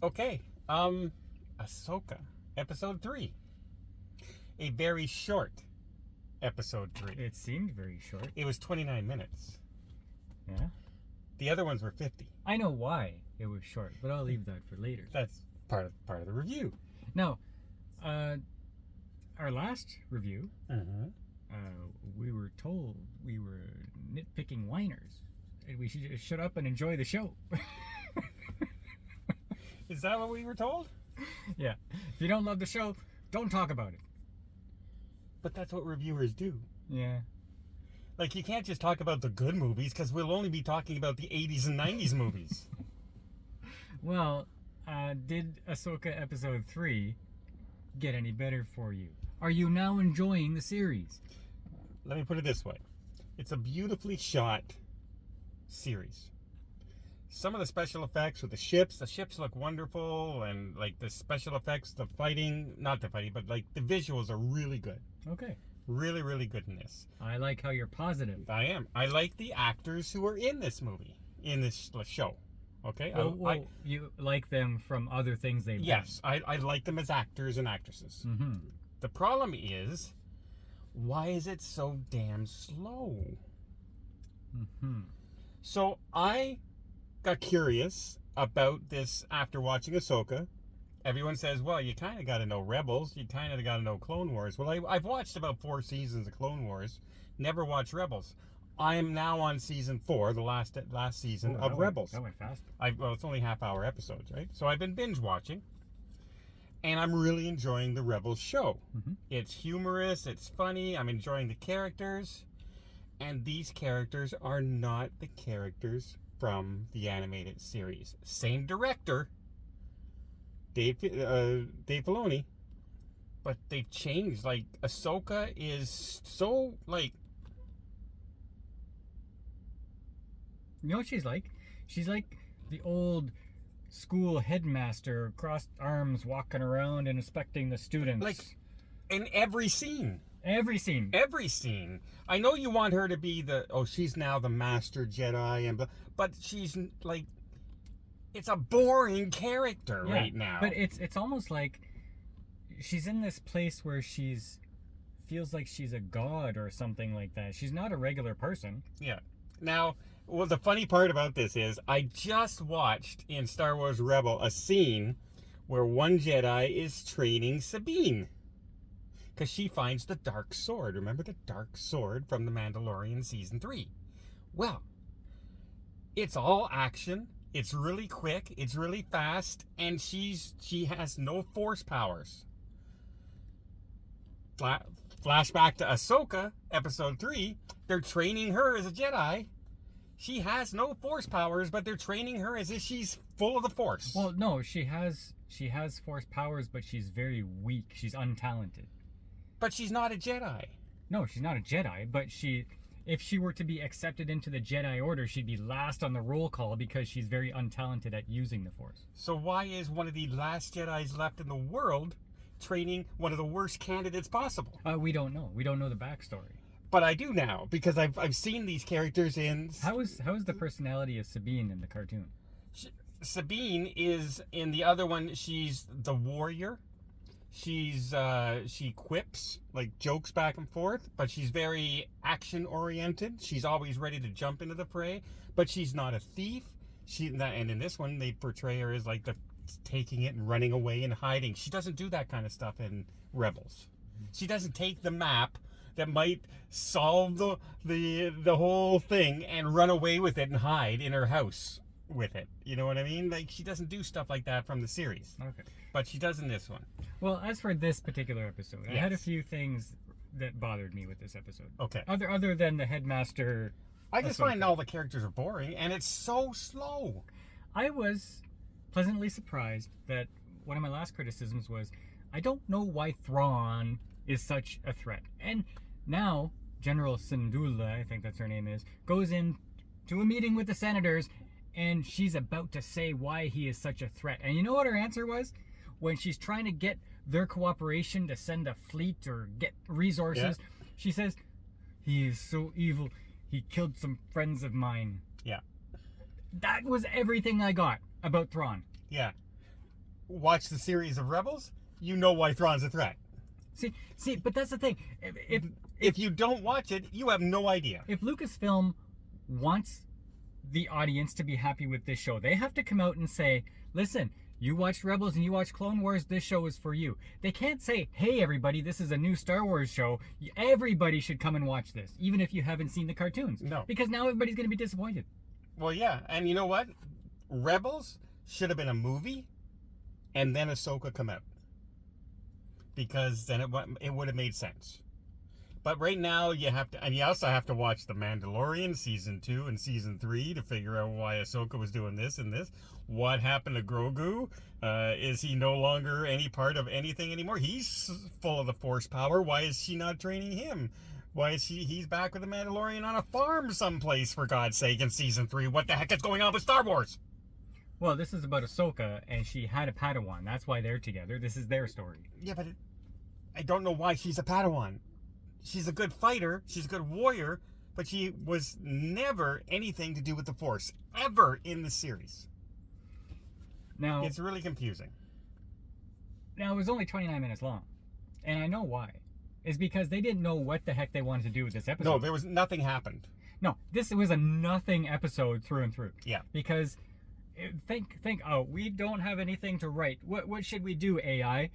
Okay. Ahsoka, episode 3. A very short episode 3. It seemed very short. It was 29 minutes. Yeah. The other ones were 50. I know why it was short, but I'll leave that for later. That's part of the review. Now, our last review, we were told we were nitpicking whiners. And we should just shut up and enjoy the show. Is that what we were told? Yeah. If you don't love the show, don't talk about it. But that's what reviewers do. Yeah. Like, you can't just talk about the good movies, because we'll only be talking about the 80s and 90s movies. Well, did Ahsoka Episode 3 get any better for you? Are you now enjoying the series? Let me put it this way. It's a beautifully shot series. Some of the special effects with the ships look wonderful, and like the special effects, the fighting, not the fighting, but like the visuals are really good. Okay. Really, really good in this. I like how you're positive. I am. I like the actors who are in this movie, in this show. Okay? Well, you like them from other things they've yes, I like them as actors and actresses. done. The problem is, why is it so damn slow? So I got curious about this after watching Ahsoka. Everyone says, well, you kind of got to know Rebels. You kind of got to know Clone Wars. Well, I've watched about 4 seasons of Clone Wars. Never watched Rebels. I am now on season 4, the last season of Rebels. That went fast. Well, it's only half-hour episodes, right? So I've been binge watching. And I'm really enjoying the Rebels show. It's humorous. It's funny. I'm enjoying the characters. And these characters are not the characters from the animated series. Same director, Dave Filoni, but they've changed. Like, Ahsoka is so, like... You know what she's like? She's like the old school headmaster, crossed arms, walking around and inspecting the students. Like, in every scene. Every scene. Every scene. I know you want her to be she's now the Master Jedi, but she's like, it's a boring character right now. But it's almost like she's in this place where feels like she's a god or something like that. She's not a regular person. Yeah. Now, well, the funny part about this is I just watched in Star Wars Rebel a scene where one Jedi is training Sabine. Because she finds the dark sword. Remember the dark sword from The Mandalorian Season 3? Well, it's all action. It's really quick. It's really fast. And she has no force powers. Flashback to Ahsoka, Episode 3. They're training her as a Jedi. She has no force powers, but they're training her as if she's full of the Force. Well, no, she has force powers, but she's very weak. She's untalented. But she's not a Jedi. No, she's not a Jedi, but if she were to be accepted into the Jedi Order, she'd be last on the roll call because she's very untalented at using the Force. So why is one of the last Jedis left in the world training one of the worst candidates possible? We don't know. We don't know the backstory. But I do now, because I've seen these characters in... How is the personality of Sabine in the cartoon? Sabine is, in the other one, she's the warrior. She quips, like jokes back and forth, but she's very action-oriented. She's always ready to jump into the fray, but she's not a thief. And in this one, they portray her as like taking it and running away and hiding. She doesn't do that kind of stuff in Rebels. She doesn't take the map that might solve the whole thing and run away with it and hide in her house with it. You know what I mean? Like, she doesn't do stuff like that from the series. Okay. But she does in this one. Well, as for this particular episode, Yes. I had a few things that bothered me with this episode. Okay. Other than the headmaster. I just find all the characters are boring, and it's so slow. I was pleasantly surprised that one of my last criticisms was, I don't know why Thrawn is such a threat. And now, General Syndulla, I think that's her name is, goes in to a meeting with the senators, and she's about to say why he is such a threat. And you know what her answer was? When she's trying to get their cooperation to send a fleet or get resources, she says, he is so evil, he killed some friends of mine. Yeah. That was everything I got about Thrawn. Yeah. watch the series of Rebels, you know why Thrawn's a threat. See, but that's the thing. If you don't watch it, you have no idea. If Lucasfilm wants the audience to be happy with this show, they have to come out and say, listen, you watched Rebels and you watched Clone Wars, this show is for you. They can't say, hey everybody, this is a new Star Wars show, everybody should come and watch this, even if you haven't seen the cartoons. No. Because now everybody's going to be disappointed. Well, yeah, and you know what? Rebels should have been a movie, and then Ahsoka come out. Because then it would have made sense. But right now, you have to, and you also have to watch The Mandalorian Season 2 and Season 3 to figure out why Ahsoka was doing this and this. What happened to Grogu? Is he no longer any part of anything anymore? He's full of the Force power. Why is she not training him? Why is he's back with the Mandalorian on a farm someplace, for God's sake, in Season 3? What the heck is going on with Star Wars? Well, this is about Ahsoka, and she had a Padawan. That's why they're together. This is their story. Yeah, but I don't know why she's a Padawan. She's a good fighter, she's a good warrior, but she was never anything to do with the Force, ever in the series. Now, it's really confusing. Now, it was only 29 minutes long, and I know why. It's because they didn't know what the heck they wanted to do with this episode. No, there was nothing happened. No, this was a nothing episode through and through. Yeah. Because, think, oh, we don't have anything to write. What should we do, AI?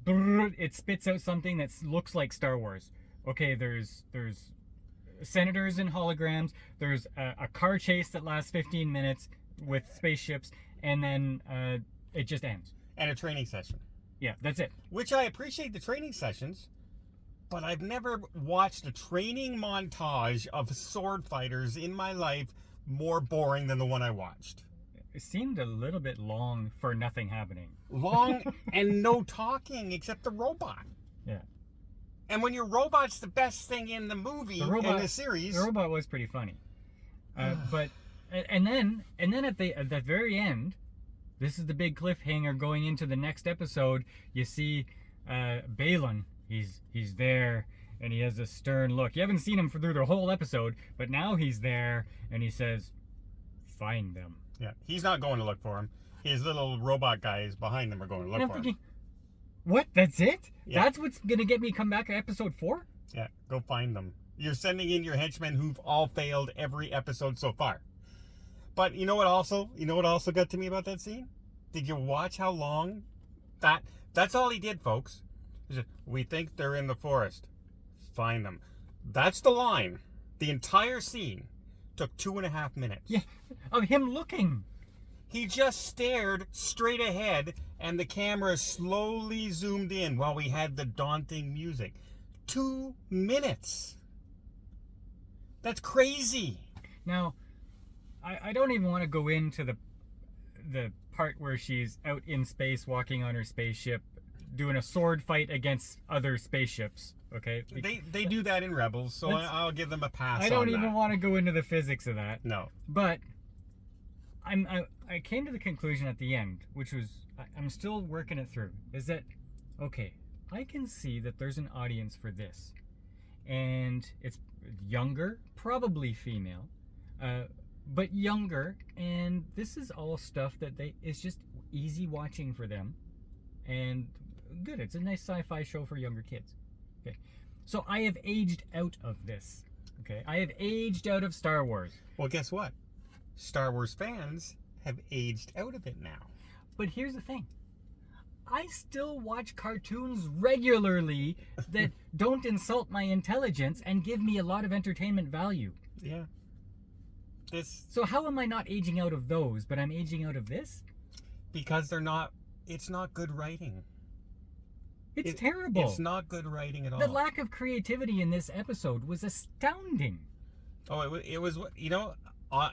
It spits out something that looks like Star Wars. Okay, there's senators and holograms. There's a car chase that lasts 15 minutes with spaceships, and then it just ends. And a training session. Yeah, that's it. Which I appreciate the training sessions, but I've never watched a training montage of sword fighters in my life more boring than the one I watched. It seemed a little bit long for nothing happening. Long and no talking except the robot. Yeah. And when your robot's the best thing in the movie, in the series. The robot was pretty funny. But and then at the very end, this is the big cliffhanger going into the next episode. You see Balin. He's there, and he has a stern look. You haven't seen him through the whole episode, but now he's there, and he says, "Find them." Yeah, he's not going to look for him. His little robot guys behind him are going to look for him. What? That's it? Yeah. That's what's gonna get me come back to episode 4? Yeah, go find them. You're sending in your henchmen who've all failed every episode so far. But you know what also got to me about that scene? Did you watch how long that's all he did, folks. He said, we think they're in the forest. Find them. That's the line. The entire scene took 2.5 minutes. Yeah, of him looking. He just stared straight ahead, and the camera slowly zoomed in while we had the daunting music. 2 minutes. That's crazy. Now, I don't even want to go into the part where she's out in space walking on her spaceship doing a sword fight against other spaceships. Okay, they do that in Rebels, so I'll give them a pass. I don't even want to go into the physics of that. No, but I came to the conclusion at the end, which was I'm still working it through. Is that okay? I can see that there's an audience for this, and it's younger, probably female, but younger, and this is all stuff that it's just easy watching for them, and good. It's a nice sci-fi show for younger kids. Okay, so I have aged out of this. Okay, I have aged out of Star Wars. Well, guess what? Star Wars fans have aged out of it now. But here's the thing. I still watch cartoons regularly that don't insult my intelligence and give me a lot of entertainment value. Yeah. So how am I not aging out of those, but I'm aging out of this? Because it's not good writing. It's terrible. It's not good writing at all. The lack of creativity in this episode was astounding. Oh, it was,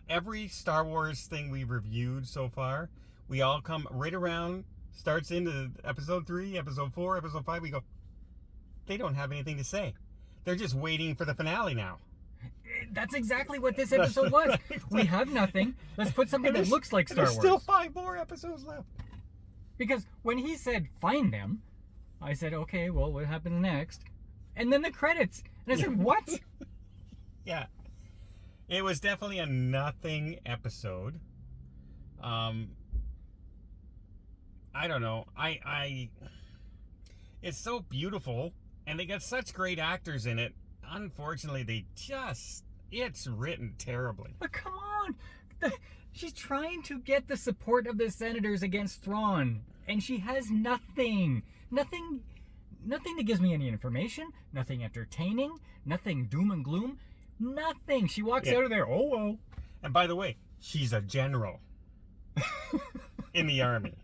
every Star Wars thing we've reviewed so far, we all come right around, starts into episode 3, episode 4, episode 5, we go, they don't have anything to say. They're just waiting for the finale now. That's exactly what this episode was. We have nothing. Let's put something that looks like Star Wars. There's still 5 more episodes left. Because when he said, find them, I said, okay, well, what happens next? And then the credits. And I said, what? Yeah. It was definitely a nothing episode. I I don't know. It's so beautiful, and they got such great actors in it. Unfortunately, it's written terribly. But come on, she's trying to get the support of the senators against Thrawn, and she has nothing that gives me any information, nothing entertaining, nothing doom and gloom, nothing. She walks out of there, oh well. And by the way, she's a general in the army.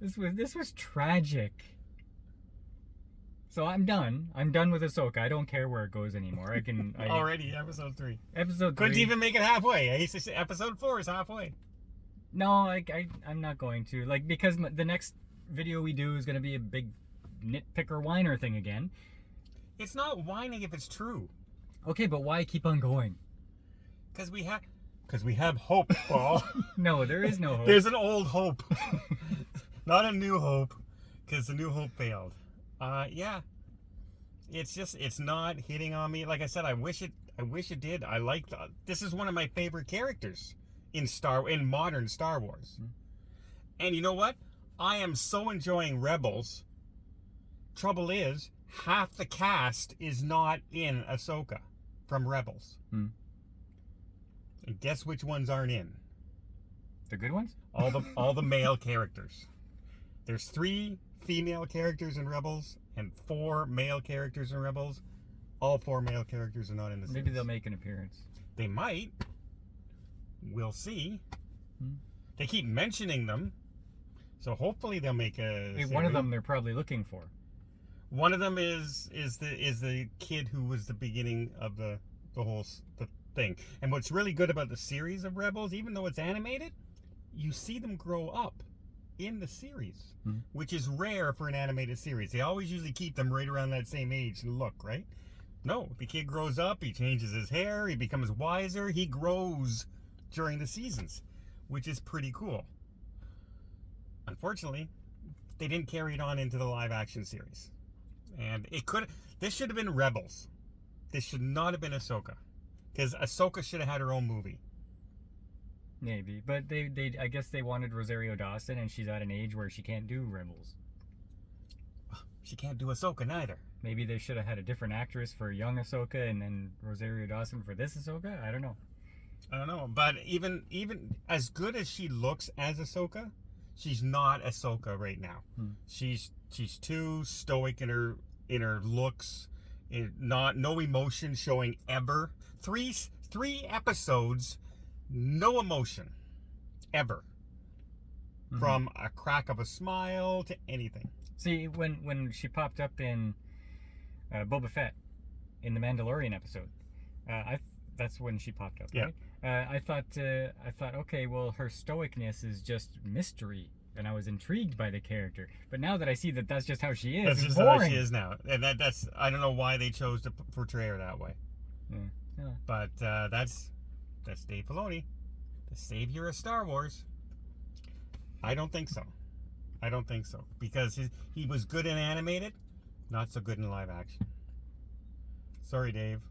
This was tragic. So I'm done. I'm done with Ahsoka. I don't care where it goes anymore. Already, episode 3. Episode 3. Couldn't even make it halfway. Episode 4 is halfway. No, I'm not going to. Like, because the next video we do is going to be a big nitpicker whiner thing again. It's not whining if it's true. Okay, but why keep on going? Because we have hope, Paul. No, there is no hope. There's an old hope. Not a new hope. Because the new hope failed. Yeah. It's not hitting on me. Like I said, I wish it did. This is one of my favorite characters in modern Star Wars. Mm-hmm. And you know what? I am so enjoying Rebels. Trouble is, half the cast is not in Ahsoka from Rebels. Hmm. And guess which ones aren't in? The good ones? All the male characters. There's 3 female characters in Rebels and 4 male characters in Rebels. All 4 male characters are not in the series. Maybe they'll make an appearance. They might. We'll see. Hmm. They keep mentioning them, so hopefully they'll make a series. One of them they're probably looking for. One of them is the kid who was the beginning of the whole thing. And what's really good about the series of Rebels, even though it's animated, you see them grow up in the series, which is rare for an animated series. They always usually keep them right around that same age and look, right? No, the kid grows up, he changes his hair, he becomes wiser, he grows during the seasons, which is pretty cool. Unfortunately, they didn't carry it on into the live action series. And this should have been Rebels. This should not have been Ahsoka. Because Ahsoka should have had her own movie. Maybe, but I guess they wanted Rosario Dawson, and she's at an age where she can't do Rebels. She can't do Ahsoka neither. Maybe they should have had a different actress for young Ahsoka, and then Rosario Dawson for this Ahsoka. I don't know. But even as good as she looks as Ahsoka, she's not Ahsoka right now. She's too stoic in her looks, no emotion showing ever. Three episodes. No emotion, ever. Mm-hmm. From a crack of a smile to anything. See, when she popped up in Boba Fett in the Mandalorian episode, that's when she popped up, right? I thought, okay, well, her stoicness is just mystery, and I was intrigued by the character. But now that I see that that's just how she is, that's just boring. How she is now, and that's I don't know why they chose to portray her that way. Yeah. But that's Dave Filoni, the savior of Star Wars. I don't think so. Because he was good in animated, not so good in live action. Sorry, Dave.